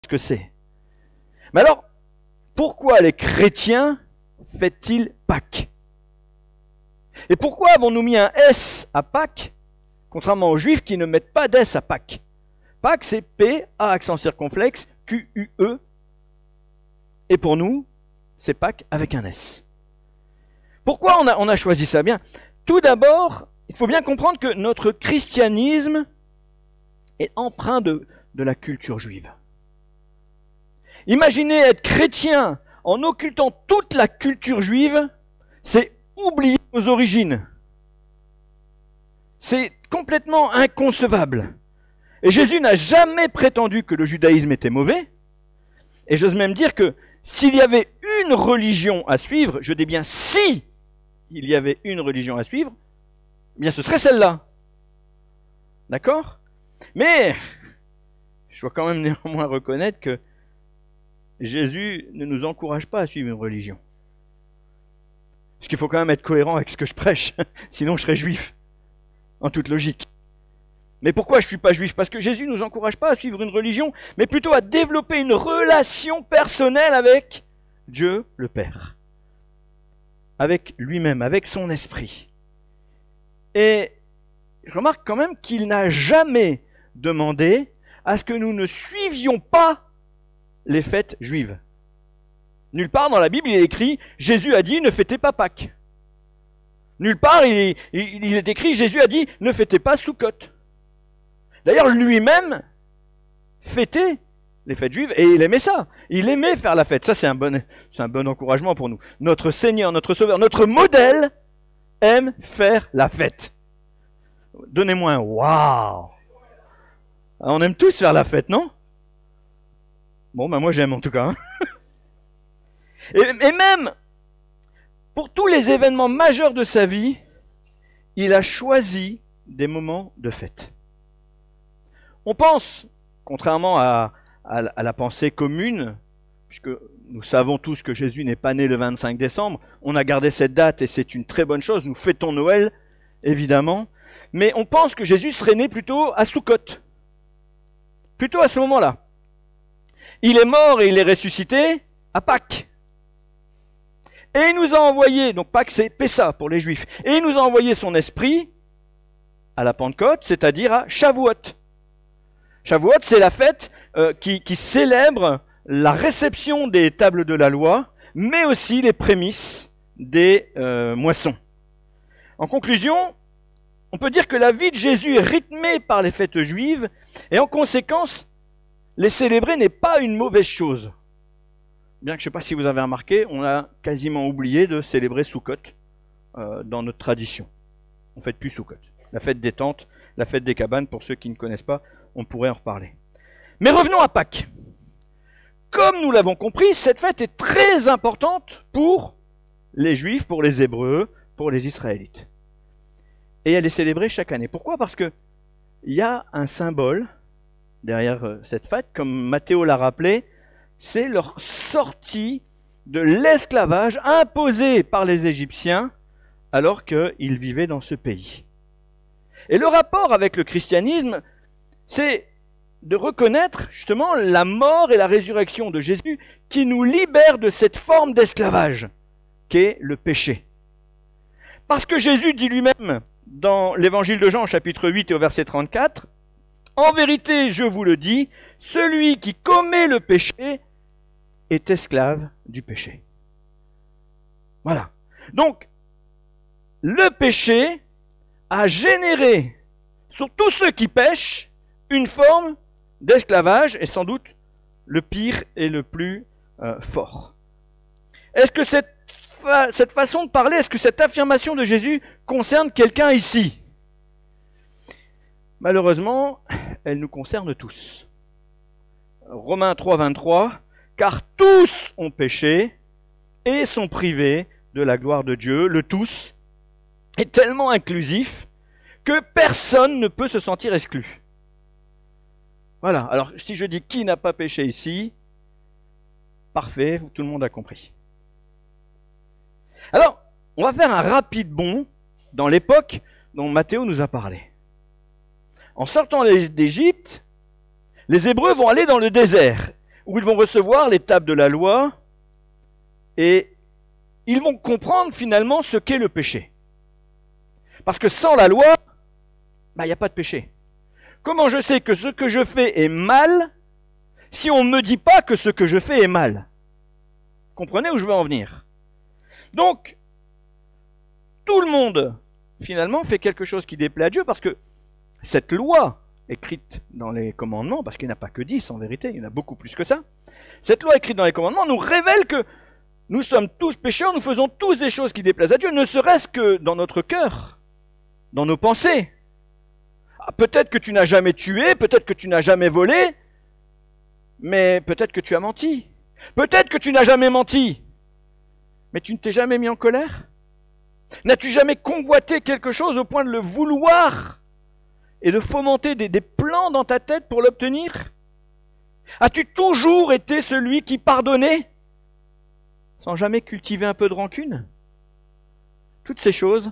ce que c'est. Mais alors, pourquoi les chrétiens fêtent-ils Pâques? Et pourquoi avons-nous mis un S à Pâques, contrairement aux Juifs qui ne mettent pas d'S à Pâques? Pâques, c'est P, A accent circonflexe, Q, U, E. Et pour nous, c'est Pâques avec un S. Pourquoi on a choisi ça? Bien, tout d'abord, il faut bien comprendre que notre christianisme est empreint de la culture juive. Imaginez être chrétien en occultant toute la culture juive, c'est oublier nos origines. C'est complètement inconcevable. Et Jésus n'a jamais prétendu que le judaïsme était mauvais. Et j'ose même dire que s'il y avait une religion à suivre, je dis bien si il y avait une religion à suivre, eh bien ce serait celle-là. D'accord? Mais je dois quand même néanmoins reconnaître que Jésus ne nous encourage pas à suivre une religion. Parce qu'il faut quand même être cohérent avec ce que je prêche, sinon je serais juif, en toute logique. Mais pourquoi je ne suis pas juif? Parce que Jésus ne nous encourage pas à suivre une religion, mais plutôt à développer une relation personnelle avec Dieu le Père. Avec lui-même, avec son esprit. Et je remarque quand même qu'il n'a jamais demandé à ce que nous ne suivions pas les fêtes juives. Nulle part dans la Bible il est écrit « Jésus a dit ne fêtez pas Pâques ». Nulle part il est écrit « Jésus a dit ne fêtez pas Sukkot ». D'ailleurs lui-même fêtait les fêtes juives et il aimait ça. Il aimait faire la fête. Ça c'est un bon encouragement pour nous. Notre Seigneur, notre Sauveur, notre modèle aime faire la fête. Donnez-moi un « waouh ». On aime tous faire la fête, non? Bon, ben moi j'aime en tout cas. Hein. Et même, pour tous les événements majeurs de sa vie, il a choisi des moments de fête. On pense, contrairement à la pensée commune, puisque nous savons tous que Jésus n'est pas né le 25 décembre, on a gardé cette date et c'est une très bonne chose, nous fêtons Noël, évidemment, mais on pense que Jésus serait né plutôt à Sukkot, plutôt à ce moment-là. Il est mort et il est ressuscité à Pâques. Et il nous a envoyé, donc Pâques c'est Pessa pour les Juifs, et il nous a envoyé son esprit à la Pentecôte, c'est-à-dire à Shavuot. Shavuot c'est la fête qui célèbre la réception des tables de la loi, mais aussi les prémices des moissons. En conclusion, on peut dire que la vie de Jésus est rythmée par les fêtes juives, et en conséquence, les célébrer n'est pas une mauvaise chose. Bien que je ne sais pas si vous avez remarqué, on a quasiment oublié de célébrer Sukkot dans notre tradition. On ne fête plus Sukkot. La fête des tentes, la fête des cabanes, pour ceux qui ne connaissent pas, on pourrait en reparler. Mais revenons à Pâques. Comme nous l'avons compris, cette fête est très importante pour les Juifs, pour les Hébreux, pour les Israélites. Et elle est célébrée chaque année. Pourquoi? Parce qu'il y a un symbole derrière cette fête, comme Matthéo l'a rappelé, c'est leur sortie de l'esclavage imposé par les Égyptiens alors qu'ils vivaient dans ce pays. Et le rapport avec le christianisme, c'est de reconnaître justement la mort et la résurrection de Jésus qui nous libère de cette forme d'esclavage qu'est le péché. Parce que Jésus dit lui-même dans l'évangile de Jean chapitre 8 et au verset 34, « En vérité, je vous le dis, celui qui commet le péché est esclave du péché. » Voilà. Donc, le péché a généré sur tous ceux qui pêchent une forme d'esclavage, et sans doute le pire et le plus fort. Est-ce que cette façon de parler, est-ce que cette affirmation de Jésus concerne quelqu'un ici? Malheureusement, elle nous concerne tous. Romains 3, 23, « Car tous ont péché et sont privés de la gloire de Dieu. » Le tous est tellement inclusif que personne ne peut se sentir exclu. Voilà, alors si je dis qui n'a pas péché ici, parfait, tout le monde a compris. Alors, on va faire un rapide bond dans l'époque dont Matthéo nous a parlé. En sortant d'Égypte, les Hébreux vont aller dans le désert. où ils vont recevoir les tables de la loi et ils vont comprendre finalement ce qu'est le péché. Parce que sans la loi, il n'y a pas de péché. Comment je sais que ce que je fais est mal si on ne me dit pas que ce que je fais est mal? Comprenez où je veux en venir? Donc, tout le monde, finalement, fait quelque chose qui déplaît à Dieu parce que cette loi écrite dans les commandements, parce qu'il n'y en a pas que 10 en vérité, il y en a beaucoup plus que ça, cette loi écrite dans les commandements nous révèle que nous sommes tous pécheurs, nous faisons tous des choses qui déplaisent à Dieu, ne serait-ce que dans notre cœur, dans nos pensées. Peut-être que tu n'as jamais tué, peut-être que tu n'as jamais volé, mais peut-être que tu as menti. Peut-être que tu n'as jamais menti, mais tu ne t'es jamais mis en colère? N'as-tu jamais convoité quelque chose au point de le vouloir et de fomenter des plans dans ta tête pour l'obtenir? As-tu toujours été celui qui pardonnait sans jamais cultiver un peu de rancune? Toutes ces choses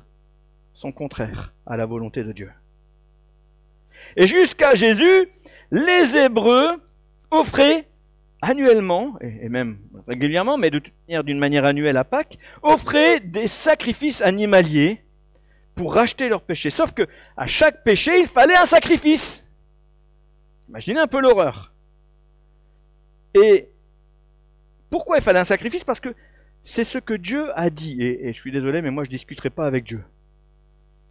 sont contraires à la volonté de Dieu. Et jusqu'à Jésus, les Hébreux offraient annuellement, et même régulièrement, mais d'une manière annuelle à Pâques, offraient des sacrifices animaliers pour racheter leur péché. Sauf que à chaque péché, il fallait un sacrifice. Imaginez un peu l'horreur. Et pourquoi il fallait un sacrifice? Parce que c'est ce que Dieu a dit. Et je suis désolé, mais moi je ne discuterai pas avec Dieu.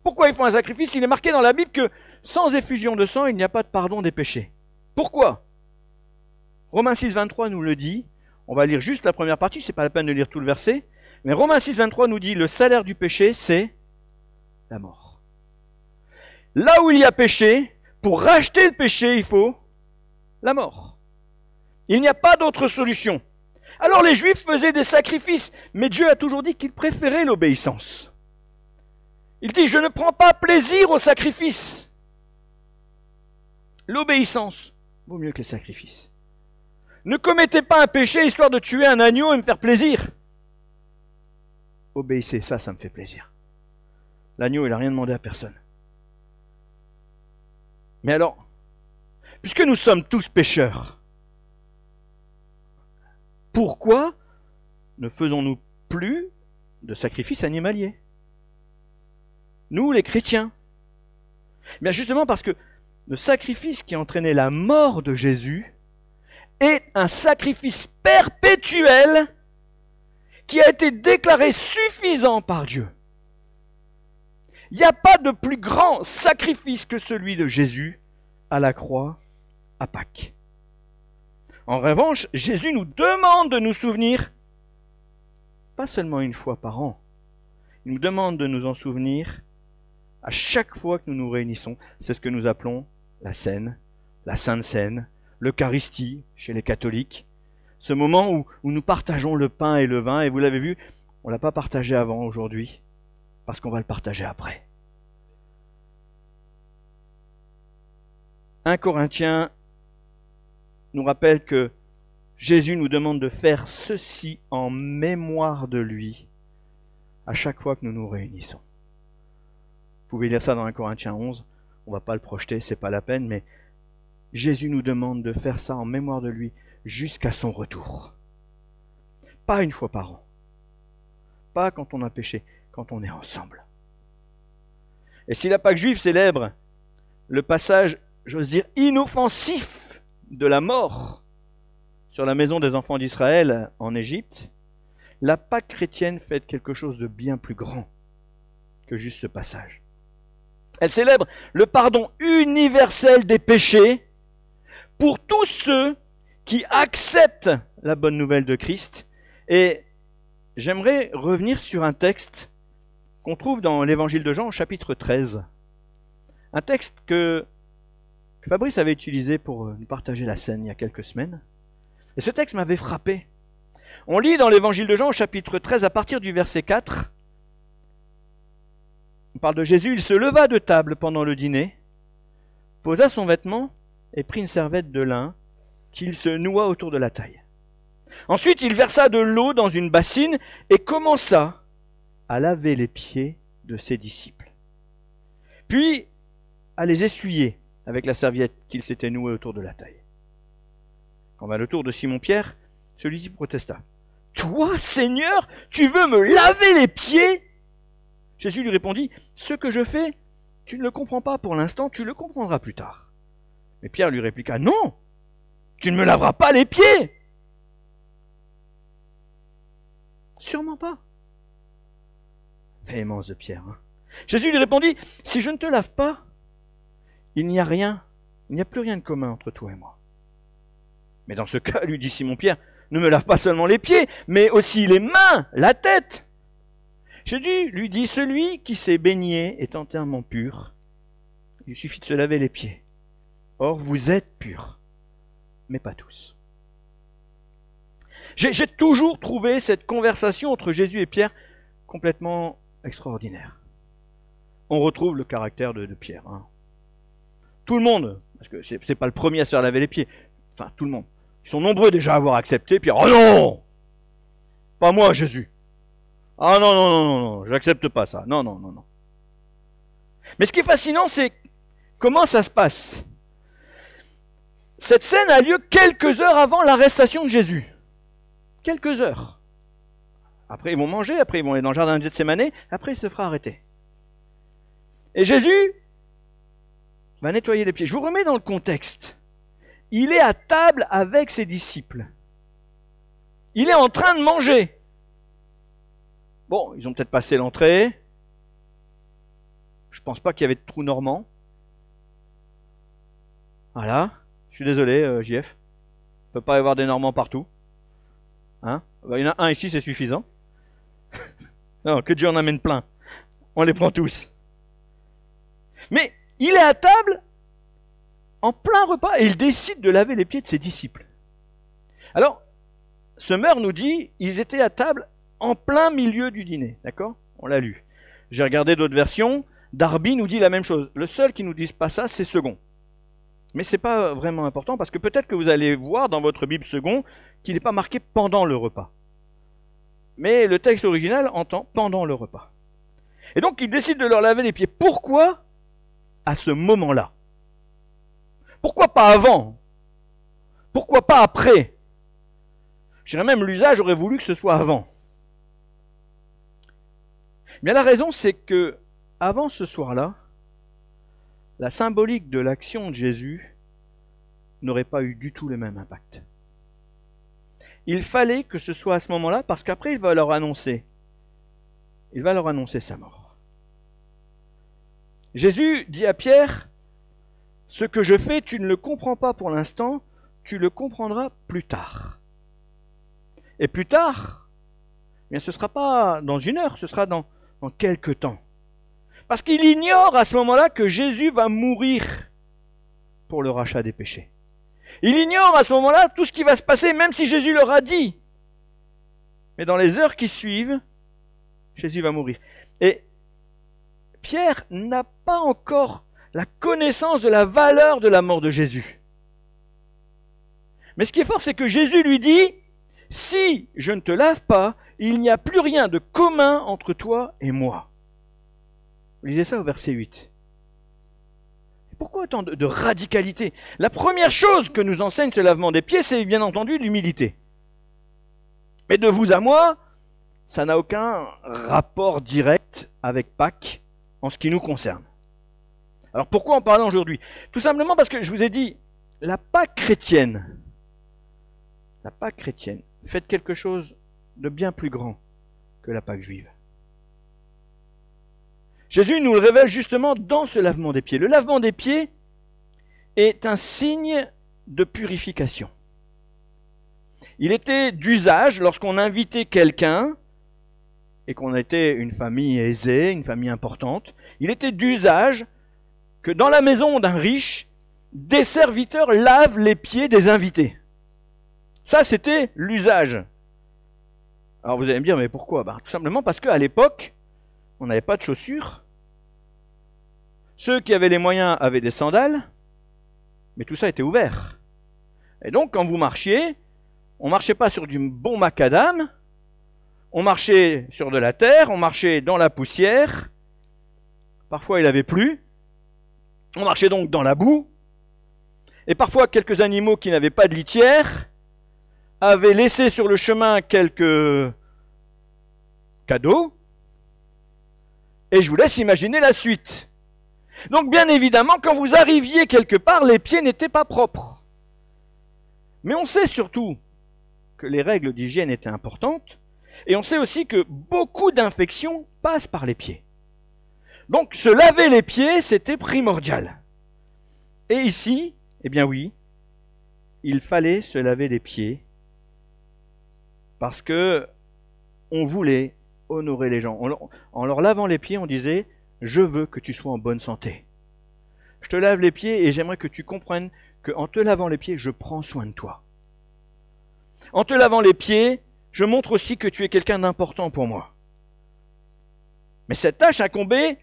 Pourquoi il faut un sacrifice? Il est marqué dans la Bible que sans effusion de sang, il n'y a pas de pardon des péchés. Pourquoi? Romains 6, 23 nous le dit. On va lire juste la première partie, c'est pas la peine de lire tout le verset. Mais Romains 6, 23 nous dit, le salaire du péché, c'est la mort. Là où il y a péché, pour racheter le péché, il faut la mort. Il n'y a pas d'autre solution. Alors les Juifs faisaient des sacrifices, mais Dieu a toujours dit qu'il préférait l'obéissance. Il dit, je ne prends pas plaisir au sacrifice. L'obéissance vaut mieux que les sacrifices. Ne commettez pas un péché histoire de tuer un agneau et me faire plaisir. Obéissez, ça me fait plaisir. L'agneau, il n'a rien demandé à personne. Mais alors, puisque nous sommes tous pécheurs, pourquoi ne faisons-nous plus de sacrifices animaliers? Nous, les chrétiens. Bien justement parce que le sacrifice qui entraînait la mort de Jésus est un sacrifice perpétuel qui a été déclaré suffisant par Dieu. Il n'y a pas de plus grand sacrifice que celui de Jésus à la croix à Pâques. En revanche, Jésus nous demande de nous souvenir, pas seulement une fois par an, il nous demande de nous en souvenir à chaque fois que nous nous réunissons. C'est ce que nous appelons la Seine, la Sainte Seine, l'Eucharistie chez les catholiques, ce moment où nous partageons le pain et le vin, et vous l'avez vu, on ne l'a pas partagé avant aujourd'hui, parce qu'on va le partager après. 1 Corinthiens nous rappelle que Jésus nous demande de faire ceci en mémoire de lui à chaque fois que nous nous réunissons. Vous pouvez lire ça dans 1 Corinthiens 11, on ne va pas le projeter, c'est pas la peine, mais Jésus nous demande de faire ça en mémoire de lui jusqu'à son retour. Pas une fois par an. Pas quand on a péché, quand on est ensemble. Et si la Pâque juive célèbre le passage, j'ose dire, inoffensif de la mort sur la maison des enfants d'Israël en Égypte, la Pâque chrétienne fait quelque chose de bien plus grand que juste ce passage. Elle célèbre le pardon universel des péchés pour tous ceux qui acceptent la bonne nouvelle de Christ. Et j'aimerais revenir sur un texte qu'on trouve dans l'évangile de Jean au chapitre 13. Un texte que Fabrice avait utilisé pour nous partager la scène il y a quelques semaines. Et ce texte m'avait frappé. On lit dans l'évangile de Jean au chapitre 13 à partir du verset 4. On parle de Jésus, il se leva de table pendant le dîner, posa son vêtement et prit une serviette de lin qu'il se noua autour de la taille. Ensuite, il versa de l'eau dans une bassine et commença à laver les pieds de ses disciples. Puis, à les essuyer avec la serviette qu'il s'était nouée autour de la taille. Quand vint le tour de Simon-Pierre, celui-ci protesta. « Toi, Seigneur, tu veux me laver les pieds ?» Jésus lui répondit, « Ce que je fais, tu ne le comprends pas pour l'instant, tu le comprendras plus tard. » Mais Pierre lui répliqua, « Non, tu ne me laveras pas les pieds !» Sûrement pas. Véhémence de Pierre. Jésus lui répondit, « Si je ne te lave pas, il n'y a plus rien de commun entre toi et moi. » Mais dans ce cas, lui dit Simon-Pierre, « Ne me lave pas seulement les pieds, mais aussi les mains, la tête. » Jésus lui dit, « Celui qui s'est baigné est entièrement pur. Il suffit de se laver les pieds. Or, vous êtes purs, mais pas tous. » J'ai toujours trouvé cette conversation entre Jésus et Pierre complètement extraordinaire. On retrouve le caractère de Pierre. Tout le monde, parce que c'est pas le premier à se faire laver les pieds, enfin tout le monde, ils sont nombreux déjà à avoir accepté Pierre. « Oh non, pas moi Jésus. Ah non, non, non, non, non, j'accepte pas ça. Non, non, non, non. » Mais ce qui est fascinant, c'est comment ça se passe. Cette scène a lieu quelques heures avant l'arrestation de Jésus. Quelques heures. Après, ils vont manger, après, ils vont aller dans le jardin de Gethsémanée, après, il se fera arrêter. Et Jésus va nettoyer les pieds. Je vous remets dans le contexte. Il est à table avec ses disciples. Il est en train de manger. Bon, ils ont peut-être passé l'entrée. Je pense pas qu'il y avait de trou normand. Voilà. Je suis désolé, JF. Il ne peut pas y avoir des Normands partout. Hein? Il y en a un ici, c'est suffisant. Non, que Dieu en amène plein. On les prend tous. Mais il est à table, en plein repas, et il décide de laver les pieds de ses disciples. Alors, Sommer nous dit, ils étaient à table en plein milieu du dîner. D'accord? On l'a lu. J'ai regardé d'autres versions. Darby nous dit la même chose. Le seul qui nous dise pas ça, c'est Second. Mais c'est pas vraiment important, parce que peut-être que vous allez voir dans votre Bible Second qu'il n'est pas marqué pendant le repas. Mais le texte original entend pendant le repas. Et donc il décide de leur laver les pieds. Pourquoi à ce moment-là? Pourquoi pas avant? Pourquoi pas après? Je dirais même l'usage aurait voulu que ce soit avant. Mais la raison, c'est que avant ce soir-là, la symbolique de l'action de Jésus n'aurait pas eu du tout le même impact. Il fallait que ce soit à ce moment-là, parce qu'après il va leur annoncer sa mort. Jésus dit à Pierre, « Ce que je fais, tu ne le comprends pas pour l'instant, tu le comprendras plus tard. » Et plus tard, eh bien, ce ne sera pas dans une heure, ce sera dans quelques temps. Parce qu'il ignore à ce moment-là que Jésus va mourir pour le rachat des péchés. Il ignore à ce moment-là tout ce qui va se passer, même si Jésus leur a dit. Mais dans les heures qui suivent, Jésus va mourir. Et Pierre n'a pas encore la connaissance de la valeur de la mort de Jésus. Mais ce qui est fort, c'est que Jésus lui dit, « Si je ne te lave pas, il n'y a plus rien de commun entre toi et moi. » Vous lisez ça au verset 8. Pourquoi autant de radicalité? La première chose que nous enseigne ce lavement des pieds, c'est bien entendu l'humilité. Mais de vous à moi, ça n'a aucun rapport direct avec Pâques en ce qui nous concerne. Alors pourquoi en parler aujourd'hui? Tout simplement parce que je vous ai dit, la Pâque chrétienne, fait quelque chose de bien plus grand que la Pâque juive. Jésus nous le révèle justement dans ce lavement des pieds. Le lavement des pieds est un signe de purification. Il était d'usage lorsqu'on invitait quelqu'un et qu'on était une famille aisée, une famille importante. Il était d'usage que dans la maison d'un riche, des serviteurs lavent les pieds des invités. Ça, c'était l'usage. Alors vous allez me dire, mais pourquoi? Tout simplement parce qu'à l'époque, on n'avait pas de chaussures. Ceux qui avaient les moyens avaient des sandales, mais tout ça était ouvert. Et donc, quand vous marchiez, on ne marchait pas sur du bon macadam, on marchait sur de la terre, on marchait dans la poussière, parfois il avait plu, on marchait donc dans la boue, et parfois quelques animaux qui n'avaient pas de litière avaient laissé sur le chemin quelques cadeaux, et je vous laisse imaginer la suite. Donc bien évidemment, quand vous arriviez quelque part, les pieds n'étaient pas propres. Mais on sait surtout que les règles d'hygiène étaient importantes, et on sait aussi que beaucoup d'infections passent par les pieds. Donc se laver les pieds, c'était primordial. Et ici, eh bien oui, il fallait se laver les pieds, parce que on voulait honorer les gens. En leur lavant les pieds, on disait « Je veux que tu sois en bonne santé. Je te lave les pieds et j'aimerais que tu comprennes qu'en te lavant les pieds, je prends soin de toi. En te lavant les pieds, je montre aussi que tu es quelqu'un d'important pour moi. » Mais cette tâche incombait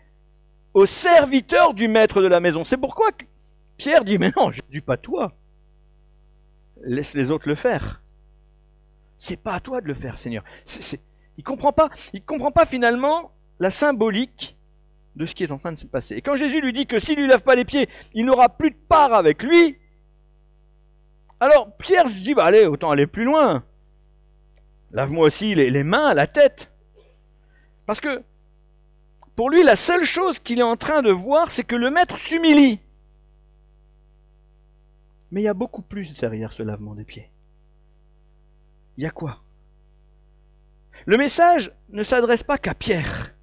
au serviteur du maître de la maison. C'est pourquoi Pierre dit « Mais non, Jésus, pas toi. Laisse les autres le faire. C'est pas à toi de le faire, Seigneur. » Il comprend pas finalement la symbolique de ce qui est en train de se passer. Et quand Jésus lui dit que s'il lui lave pas les pieds, il n'aura plus de part avec lui, alors Pierre se dit, bah allez, autant aller plus loin. Lave-moi aussi les mains, la tête. Parce que pour lui, la seule chose qu'il est en train de voir, c'est que le maître s'humilie. Mais il y a beaucoup plus derrière ce lavement des pieds. Il y a quoi? Le message ne s'adresse pas qu'à Pierre.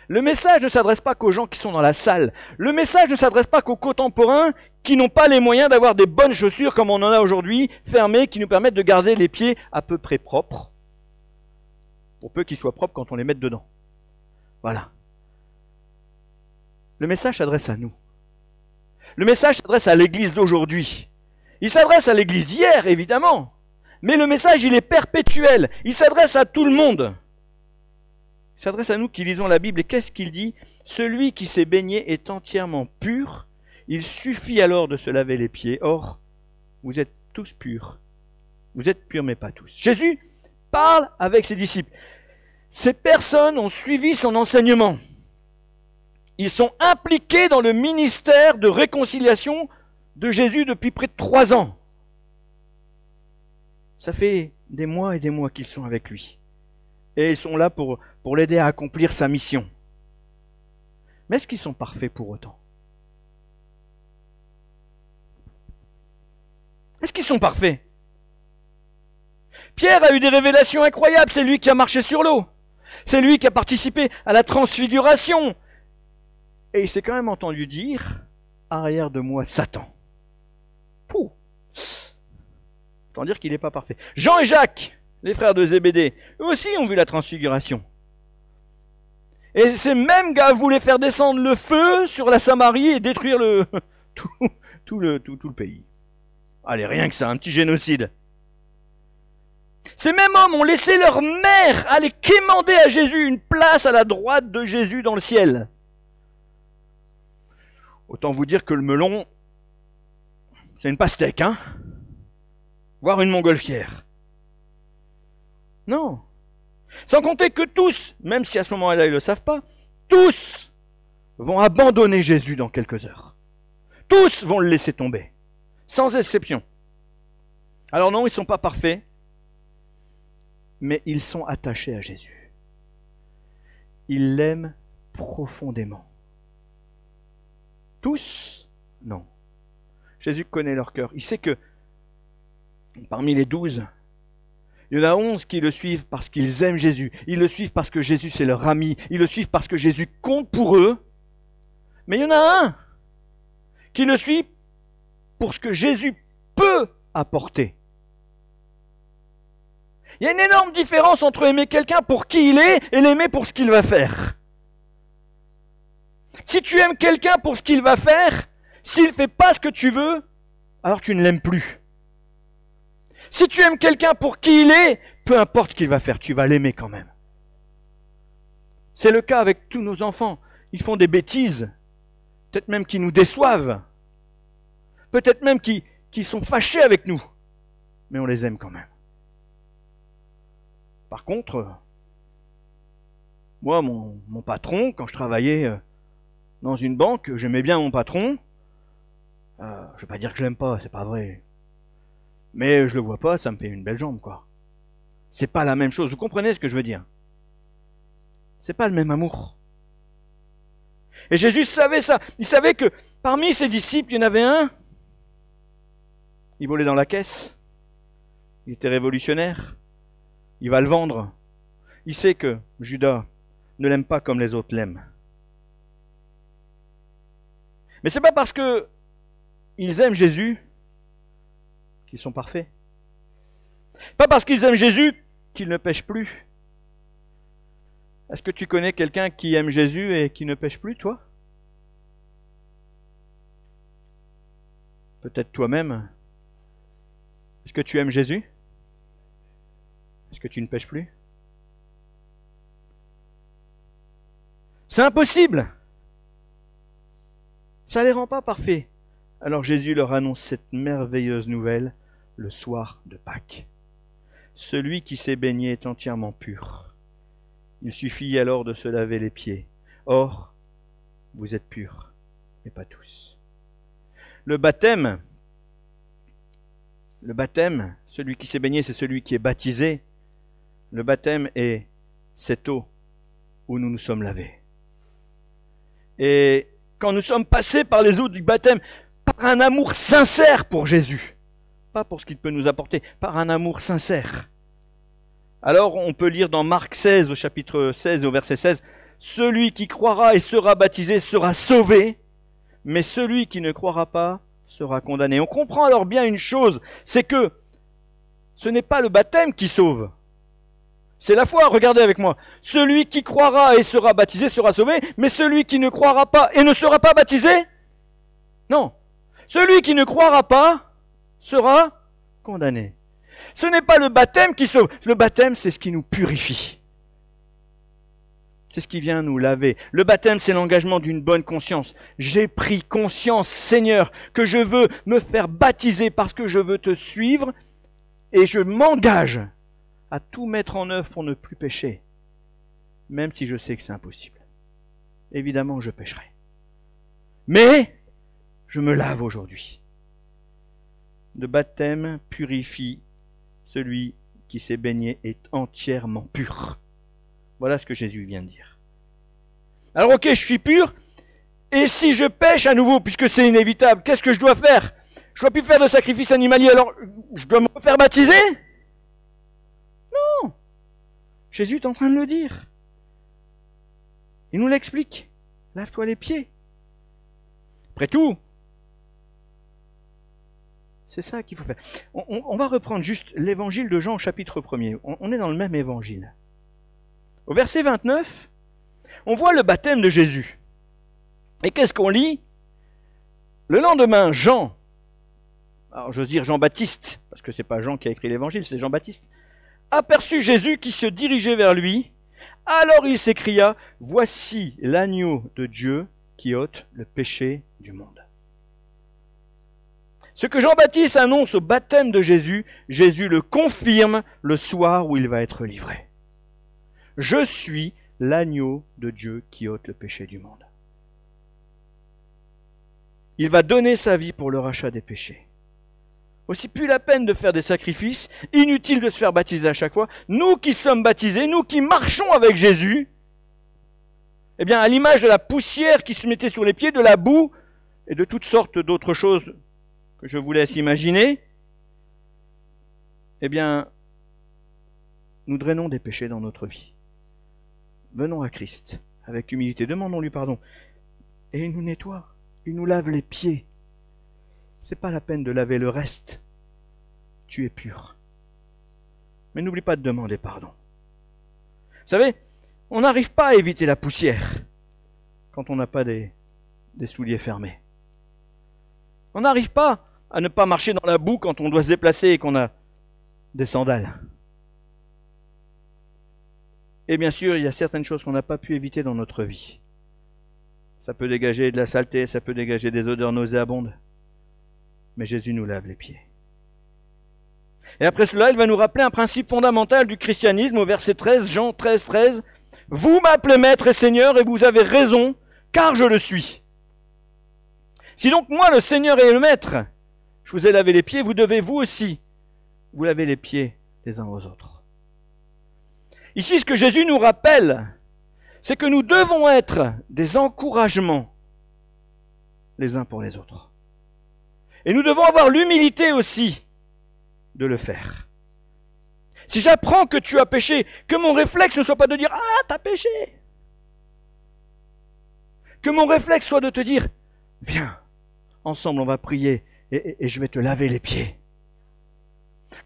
Le message ne s'adresse pas qu'aux gens qui sont dans la salle. Le message ne s'adresse pas qu'aux contemporains qui n'ont pas les moyens d'avoir des bonnes chaussures comme on en a aujourd'hui, fermées, qui nous permettent de garder les pieds à peu près propres, pour peu qu'ils soient propres quand on les met dedans. Voilà. Le message s'adresse à nous. Le message s'adresse à l'église d'aujourd'hui. Il s'adresse à l'église d'hier, évidemment. Mais le message, il est perpétuel. Il s'adresse à tout le monde. Il s'adresse à nous qui lisons la Bible. Et qu'est-ce qu'il dit? Celui qui s'est baigné est entièrement pur. Il suffit alors de se laver les pieds. Or, vous êtes tous purs. Vous êtes purs, mais pas tous. Jésus parle avec ses disciples. Ces personnes ont suivi son enseignement. Ils sont impliqués dans le ministère de réconciliation de Jésus depuis près de 3 ans. Ça fait des mois et des mois qu'ils sont avec lui. Et ils sont là pour l'aider à accomplir sa mission. Mais est-ce qu'ils sont parfaits pour autant? Est-ce qu'ils sont parfaits? Pierre a eu des révélations incroyables. C'est lui qui a marché sur l'eau. C'est lui qui a participé à la transfiguration. Et il s'est quand même entendu dire « Arrière de moi, Satan ». Pouh. Autant dire qu'il n'est pas parfait. Jean et Jacques, les frères de Zébédée, eux aussi ont vu la transfiguration. Et ces mêmes gars voulaient faire descendre le feu sur la Samarie et détruire tout le pays. Allez, rien que ça, un petit génocide. Ces mêmes hommes ont laissé leur mère aller quémander à Jésus une place à la droite de Jésus dans le ciel. Autant vous dire que le melon, c'est une pastèque, hein? Voire une montgolfière. Non. Sans compter que tous, même si à ce moment-là ils ne le savent pas, tous vont abandonner Jésus dans quelques heures. Tous vont le laisser tomber. Sans exception. Alors non, ils ne sont pas parfaits, mais ils sont attachés à Jésus. Ils l'aiment profondément. Tous? Non. Jésus connaît leur cœur. Il sait que parmi les 12, il y en a 11 qui le suivent parce qu'ils aiment Jésus. Ils le suivent parce que Jésus c'est leur ami. Ils le suivent parce que Jésus compte pour eux. Mais il y en a un qui le suit pour ce que Jésus peut apporter. Il y a une énorme différence entre aimer quelqu'un pour qui il est et l'aimer pour ce qu'il va faire. Si tu aimes quelqu'un pour ce qu'il va faire, s'il ne fait pas ce que tu veux, alors tu ne l'aimes plus. Si tu aimes quelqu'un pour qui il est, peu importe ce qu'il va faire, tu vas l'aimer quand même. C'est le cas avec tous nos enfants. Ils font des bêtises, peut-être même qu'ils nous déçoivent, peut-être même qu'ils sont fâchés avec nous, mais on les aime quand même. Par contre, moi, mon patron, quand je travaillais dans une banque, j'aimais bien mon patron. Je vais pas dire que je l'aime pas, c'est pas vrai. Mais je le vois pas, ça me fait une belle jambe, quoi. C'est pas la même chose. Vous comprenez ce que je veux dire? C'est pas le même amour. Et Jésus savait ça. Il savait que parmi ses disciples, il y en avait un. Il volait dans la caisse. Il était révolutionnaire. Il va le vendre. Il sait que Judas ne l'aime pas comme les autres l'aiment. Mais c'est pas parce que ils aiment Jésus qu'ils sont parfaits. Pas parce qu'ils aiment Jésus qu'ils ne pêchent plus. Est-ce que tu connais quelqu'un qui aime Jésus et qui ne pêche plus, toi? Peut-être toi-même. Est-ce que tu aimes Jésus? Est-ce que tu ne pêches plus? C'est impossible. Ça ne les rend pas parfaits. Alors Jésus leur annonce cette merveilleuse nouvelle le soir de Pâques. Celui qui s'est baigné est entièrement pur. Il suffit alors de se laver les pieds. Or, vous êtes purs, mais pas tous. Le baptême, celui qui s'est baigné, c'est celui qui est baptisé. Le baptême est cette eau où nous nous sommes lavés. Et quand nous sommes passés par les eaux du baptême, par un amour sincère pour Jésus, pas pour ce qu'il peut nous apporter, par un amour sincère. Alors on peut lire dans Marc 16, au chapitre 16 et au verset 16, « Celui qui croira et sera baptisé sera sauvé, mais celui qui ne croira pas sera condamné. » On comprend alors bien une chose, c'est que ce n'est pas le baptême qui sauve. C'est la foi, regardez avec moi. Celui qui croira et sera baptisé sera sauvé, mais celui qui ne croira pas et ne sera pas baptisé, non. Celui qui ne croira pas sera condamné. Ce n'est pas le baptême qui sauve. Le baptême, c'est ce qui nous purifie. C'est ce qui vient nous laver. Le baptême, c'est l'engagement d'une bonne conscience. J'ai pris conscience, Seigneur, que je veux me faire baptiser parce que je veux te suivre et je m'engage à tout mettre en œuvre pour ne plus pécher, même si je sais que c'est impossible. Évidemment, je pécherai. Mais je me lave aujourd'hui. Le baptême purifie. Celui qui s'est baigné est entièrement pur. Voilà ce que Jésus vient de dire. Alors ok, je suis pur, et si je pêche à nouveau, puisque c'est inévitable, qu'est-ce que je dois faire? Je dois plus faire de sacrifice animalier, alors je dois me faire baptiser? Non. Jésus est en train de le dire. Il nous l'explique. Lave-toi les pieds. Après tout, c'est ça qu'il faut faire. On va reprendre juste l'évangile de Jean au chapitre 1er. On est dans le même évangile. Au verset 29, on voit le baptême de Jésus. Et qu'est-ce qu'on lit? Le lendemain, Jean, alors j'ose dire Jean-Baptiste, parce que c'est pas Jean qui a écrit l'évangile, c'est Jean-Baptiste, aperçut Jésus qui se dirigeait vers lui. Alors il s'écria, « Voici l'agneau de Dieu qui ôte le péché du monde. » Ce que Jean-Baptiste annonce au baptême de Jésus, Jésus le confirme le soir où il va être livré. Je suis l'agneau de Dieu qui ôte le péché du monde. Il va donner sa vie pour le rachat des péchés. Aussi plus la peine de faire des sacrifices, inutile de se faire baptiser à chaque fois. Nous qui sommes baptisés, nous qui marchons avec Jésus, eh bien à l'image de la poussière qui se mettait sur les pieds, de la boue et de toutes sortes d'autres choses que je vous laisse imaginer, eh bien, nous drainons des péchés dans notre vie. Venons à Christ, avec humilité, demandons-lui pardon, et il nous nettoie, il nous lave les pieds. C'est pas la peine de laver le reste, tu es pur. Mais n'oublie pas de demander pardon. Vous savez, on n'arrive pas à éviter la poussière quand on n'a pas des souliers fermés. On n'arrive pas à ne pas marcher dans la boue quand on doit se déplacer et qu'on a des sandales. Et bien sûr, il y a certaines choses qu'on n'a pas pu éviter dans notre vie. Ça peut dégager de la saleté, ça peut dégager des odeurs nauséabondes. Mais Jésus nous lave les pieds. Et après cela, il va nous rappeler un principe fondamental du christianisme au verset 13, Jean 13, 13. « Vous m'appelez Maître et Seigneur et vous avez raison, car je le suis. » Si donc moi, le Seigneur et le Maître, je vous ai lavé les pieds, vous devez vous aussi vous laver les pieds les uns aux autres. Ici, ce que Jésus nous rappelle, c'est que nous devons être des encouragements les uns pour les autres. Et nous devons avoir l'humilité aussi de le faire. Si j'apprends que tu as péché, que mon réflexe ne soit pas de dire « Ah, t'as péché !» Que mon réflexe soit de te dire « Viens, ensemble on va prier et je vais te laver les pieds.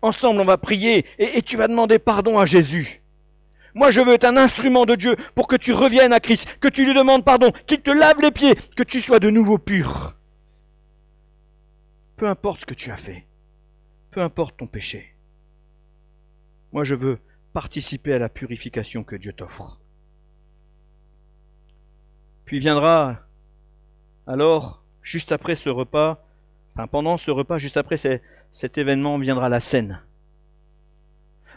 Ensemble on va prier et tu vas demander pardon à Jésus. Moi je veux être un instrument de Dieu pour que tu reviennes à Christ, que tu lui demandes pardon, qu'il te lave les pieds, que tu sois de nouveau pur. Peu importe ce que tu as fait, peu importe ton péché. Moi je veux participer à la purification que Dieu t'offre. Puis viendra alors, juste après ce repas, pendant ce repas, juste après cet événement, viendra la scène.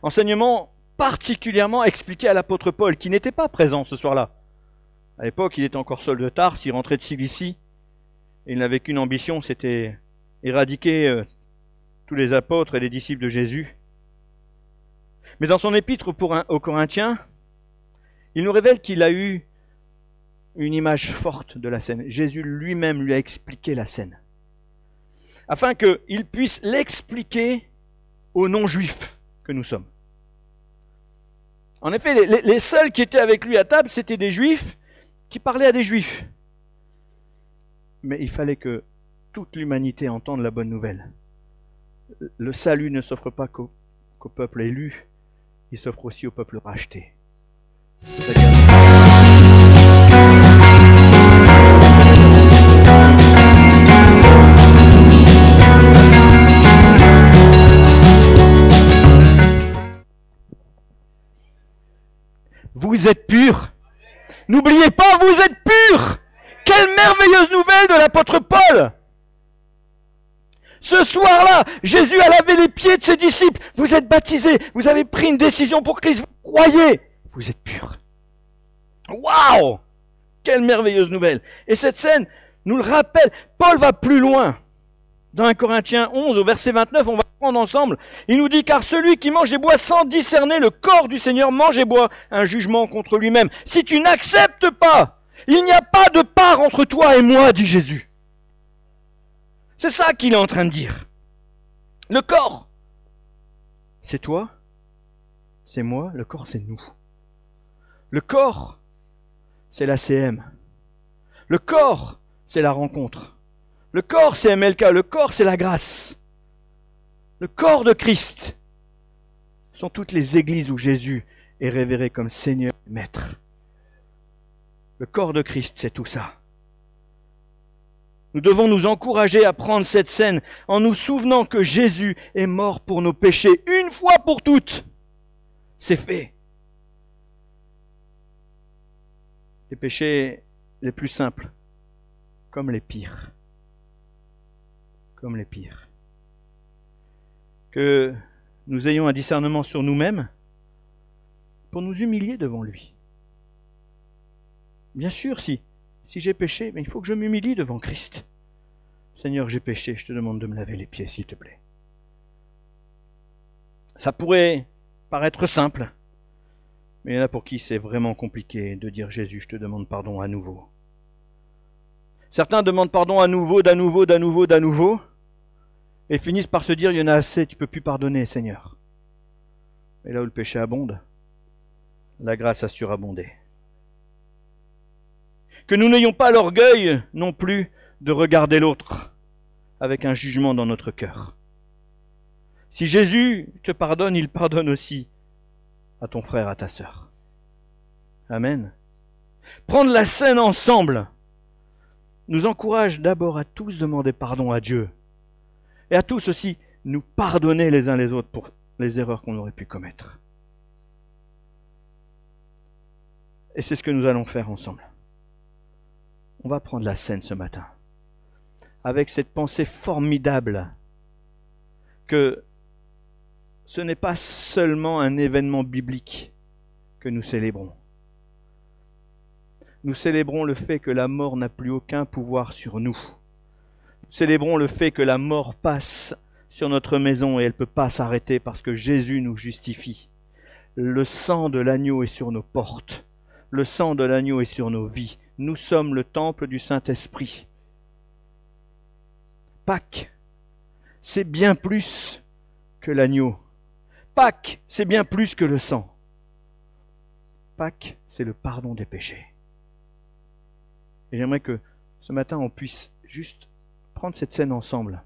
Enseignement particulièrement expliqué à l'apôtre Paul, qui n'était pas présent ce soir-là. À l'époque, il était encore Saul de Tarse, il rentrait de Cilicie, et il n'avait qu'une ambition, c'était éradiquer tous les apôtres et les disciples de Jésus. Mais dans son épître aux Corinthiens, il nous révèle qu'il a eu une image forte de la scène. Jésus lui-même lui a expliqué la scène, afin qu'il puisse l'expliquer aux non-juifs que nous sommes. En effet, les seuls qui étaient avec lui à table, c'était des juifs qui parlaient à des juifs. Mais il fallait que toute l'humanité entende la bonne nouvelle. Le salut ne s'offre pas qu'au peuple élu, il s'offre aussi au peuple racheté. Vous êtes purs. N'oubliez pas, vous êtes purs. Quelle merveilleuse nouvelle de l'apôtre Paul. Ce soir-là, Jésus a lavé les pieds de ses disciples. Vous êtes baptisés, vous avez pris une décision pour Christ, vous croyez. Vous êtes purs. Waouh! Quelle merveilleuse nouvelle. Et cette scène nous le rappelle. Paul va plus loin. Dans 1 Corinthiens 11, au verset 29, on va prendre ensemble. Il nous dit, car celui qui mange et boit sans discerner le corps du Seigneur mange et boit un jugement contre lui-même. Si tu n'acceptes pas, il n'y a pas de part entre toi et moi, dit Jésus. C'est ça qu'il est en train de dire. Le corps, c'est toi, c'est moi, le corps, c'est nous. Le corps, c'est l'ACM. Le corps, c'est la rencontre. Le corps, c'est MLK. Le corps, c'est la grâce. Le corps de Christ sont toutes les églises où Jésus est révéré comme Seigneur et Maître. Le corps de Christ, c'est tout ça. Nous devons nous encourager à prendre cette scène en nous souvenant que Jésus est mort pour nos péchés une fois pour toutes. C'est fait. Les péchés les plus simples, comme les pires. Comme les pires. Que nous ayons un discernement sur nous-mêmes pour nous humilier devant lui. Bien sûr, si j'ai péché, mais il faut que je m'humilie devant Christ. Seigneur, j'ai péché, je te demande de me laver les pieds, s'il te plaît. Ça pourrait paraître simple, mais il y en a pour qui c'est vraiment compliqué de dire Jésus, je te demande pardon à nouveau. Certains demandent pardon à nouveau, d'à nouveau, et finissent par se dire, il y en a assez, tu ne peux plus pardonner, Seigneur. Et là où le péché abonde, la grâce a surabondé. Que nous n'ayons pas l'orgueil non plus de regarder l'autre avec un jugement dans notre cœur. Si Jésus te pardonne, il pardonne aussi à ton frère, à ta sœur. Amen. Prendre la scène ensemble nous encourage d'abord à tous demander pardon à Dieu et à tous aussi nous pardonner les uns les autres pour les erreurs qu'on aurait pu commettre. Et c'est ce que nous allons faire ensemble. On va prendre la scène ce matin avec cette pensée formidable que ce n'est pas seulement un événement biblique que nous célébrons. Nous célébrons le fait que la mort n'a plus aucun pouvoir sur nous, célébrons le fait que la mort passe sur notre maison et elle ne peut pas s'arrêter parce que Jésus nous justifie. Le sang de l'agneau est sur nos portes. Le sang de l'agneau est sur nos vies. Nous sommes le temple du Saint-Esprit. Pâques, c'est bien plus que l'agneau. Pâques, c'est bien plus que le sang. Pâques, c'est le pardon des péchés. Et j'aimerais que ce matin, on puisse juste prendre cette scène ensemble,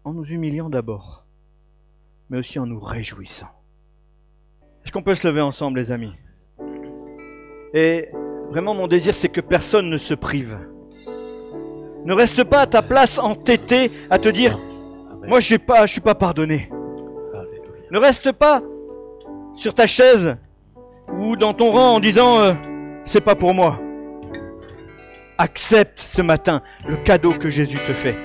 en nous humiliant d'abord, mais aussi en nous réjouissant. Est-ce qu'on peut se lever ensemble, les amis? Et vraiment, mon désir, c'est que personne ne se prive. Ne reste pas à ta place entêté à te dire « Moi, je suis pas pardonné. » Ne reste pas sur ta chaise ou dans ton rang en disant « C'est pas pour moi. » Accepte ce matin le cadeau que Jésus te fait.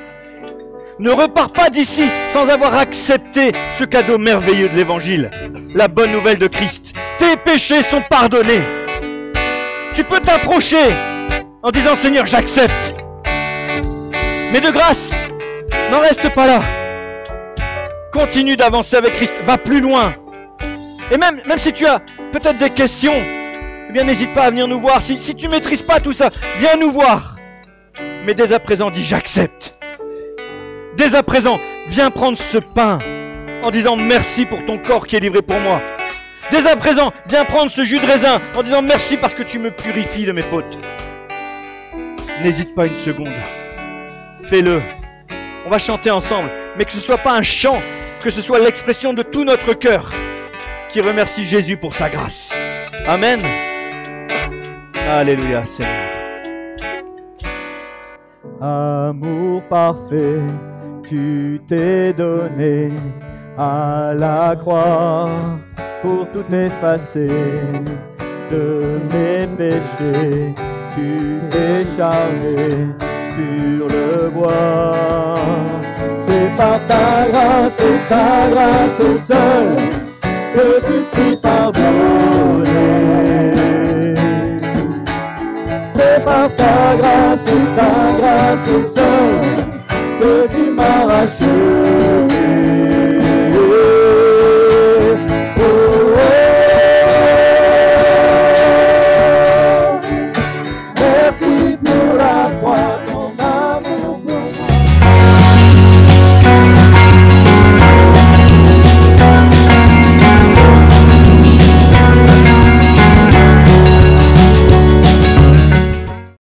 Ne repars pas d'ici sans avoir accepté ce cadeau merveilleux de l'Évangile, la bonne nouvelle de Christ. Tes péchés sont pardonnés. Tu peux t'approcher en disant « Seigneur, j'accepte. » Mais de grâce, n'en reste pas là. Continue d'avancer avec Christ, va plus loin. Et même si tu as peut-être des questions, eh bien n'hésite pas à venir nous voir. Si tu ne maîtrises pas tout ça, viens nous voir. Mais dès à présent, dis j'accepte. Dès à présent, viens prendre ce pain en disant merci pour ton corps qui est livré pour moi. Dès à présent, viens prendre ce jus de raisin en disant merci parce que tu me purifies de mes fautes. N'hésite pas une seconde. Fais-le. On va chanter ensemble, mais que ce ne soit pas un chant, que ce soit l'expression de tout notre cœur qui remercie Jésus pour sa grâce. Amen. Alléluia, Seigneur. Amour parfait, tu t'es donné à la croix pour tout effacer de mes péchés. Tu t'es chargé sur le bois. C'est par ta grâce et ta grâce seule que je suis pardonné. C'est par ta grâce et ta grâce seule que tu m'as racheté.